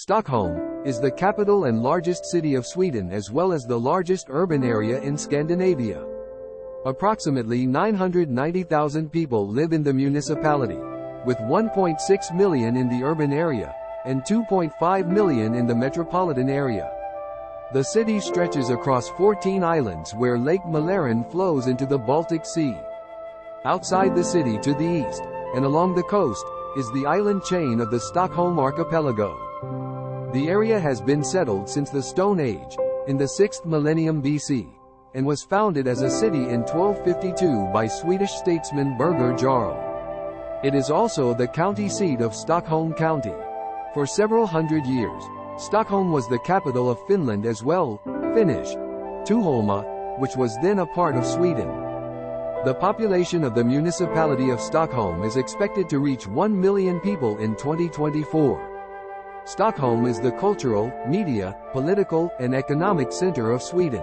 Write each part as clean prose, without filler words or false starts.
Stockholm is the capital and largest city of Sweden as well as the largest urban area in Scandinavia. Approximately 990,000 people live in the municipality, with 1.6 million in the urban area and 2.5 million in the metropolitan area. The city stretches across 14 islands where Lake Mälaren flows into the Baltic Sea. Outside the city to the east, and along the coast, is the island chain of the Stockholm archipelago. The area has been settled since the Stone Age, in the 6th millennium BC, and was founded as a city in 1252 by Swedish statesman Birger Jarl. It is also the county seat of Stockholm County. For several hundred years, Stockholm was the capital of Finland as well, Finnish, Tukholma, which was then a part of Sweden. The population of the municipality of Stockholm is expected to reach 1 million people in 2024. Stockholm is the cultural, media, political, and economic center of Sweden.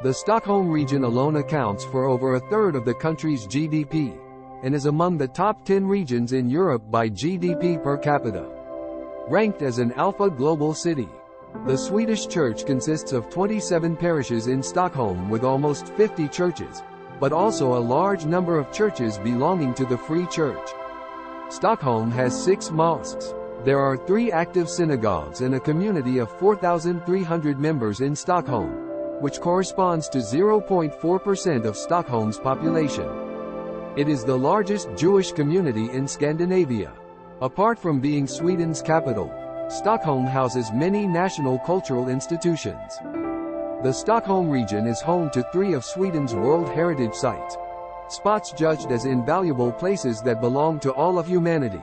The Stockholm region alone accounts for over a third of the country's GDP, and is among the top 10 regions in Europe by GDP per capita. Ranked as an Alpha Global City, the Swedish Church consists of 27 parishes in Stockholm with almost 50 churches, but also a large number of churches belonging to the Free Church. Stockholm has 6 mosques. There are 3 active synagogues and a community of 4,300 members in Stockholm, which corresponds to 0.4% of Stockholm's population. It is the largest Jewish community in Scandinavia. Apart from being Sweden's capital, Stockholm houses many national cultural institutions. The Stockholm region is home to 3 of Sweden's World Heritage Sites, spots judged as invaluable places that belong to all of humanity: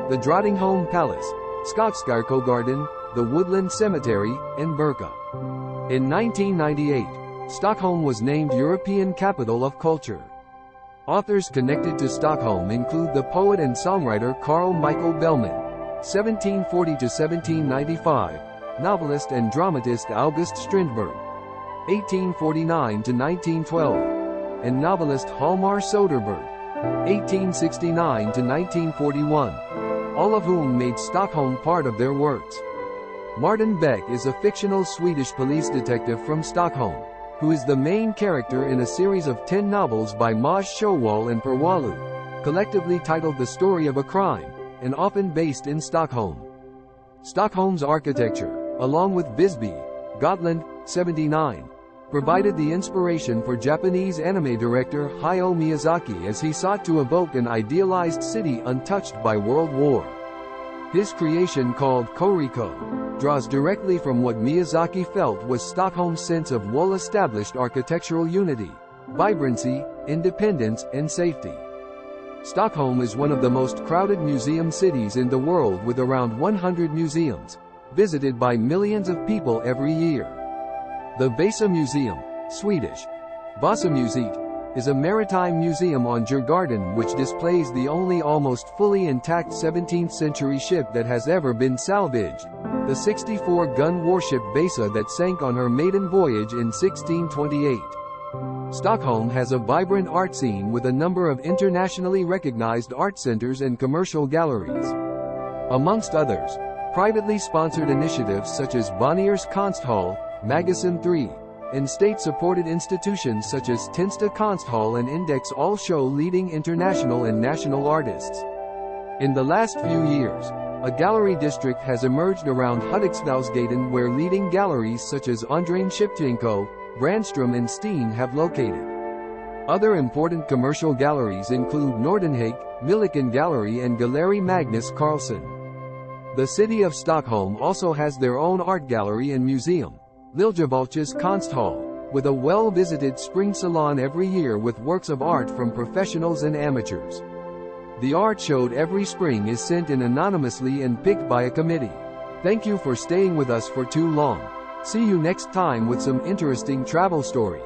the Drottningholm Palace, Skogskyrkogården, the Woodland Cemetery, and Birka. In 1998, Stockholm was named European Capital of Culture. Authors connected to Stockholm include the poet and songwriter Carl Michael Bellman, 1740–1795, novelist and dramatist August Strindberg, 1849–1912, and novelist Hjalmar Soderberg, 1869–1941, all of whom made Stockholm part of their works. Martin Beck is a fictional Swedish police detective from Stockholm, who is the main character in a series of 10 novels by Maj Sjöwall and Per Wahlöö, collectively titled The Story of a Crime, and often based in Stockholm. Stockholm's architecture, along with Visby, Gotland, 79, provided the inspiration for Japanese anime director Hayao Miyazaki as he sought to evoke an idealized city untouched by World War. His creation, called Koriko, draws directly from what Miyazaki felt was Stockholm's sense of well-established architectural unity, vibrancy, independence, and safety. Stockholm is one of the most crowded museum cities in the world with around 100 museums, visited by millions of people every year. The Vasa Museum, Swedish, Vasamuseet, is a maritime museum on Djurgården which displays the only almost fully intact 17th-century ship that has ever been salvaged, the 64-gun warship Vasa that sank on her maiden voyage in 1628. Stockholm has a vibrant art scene with a number of internationally recognized art centers and commercial galleries. Amongst others, privately sponsored initiatives such as Bonnier's Konsthall, Magasin 3, and state-supported institutions such as Tensta Konsthall and Index all show leading international and national artists. In the last few years, a gallery district has emerged around Hudiksvallsgaten where leading galleries such as Andrén Shevchenko, Brandström and Steen have located. Other important commercial galleries include Nordenhage, Milliken Gallery and Galleri Magnus Carlsen. The city of Stockholm also has their own art gallery and museum, Liljevalchs Konsthall, with a well-visited spring salon every year with works of art from professionals and amateurs. The art showed every spring is sent in anonymously and picked by a committee. Thank you for staying with us for too long. See you next time with some interesting travel story.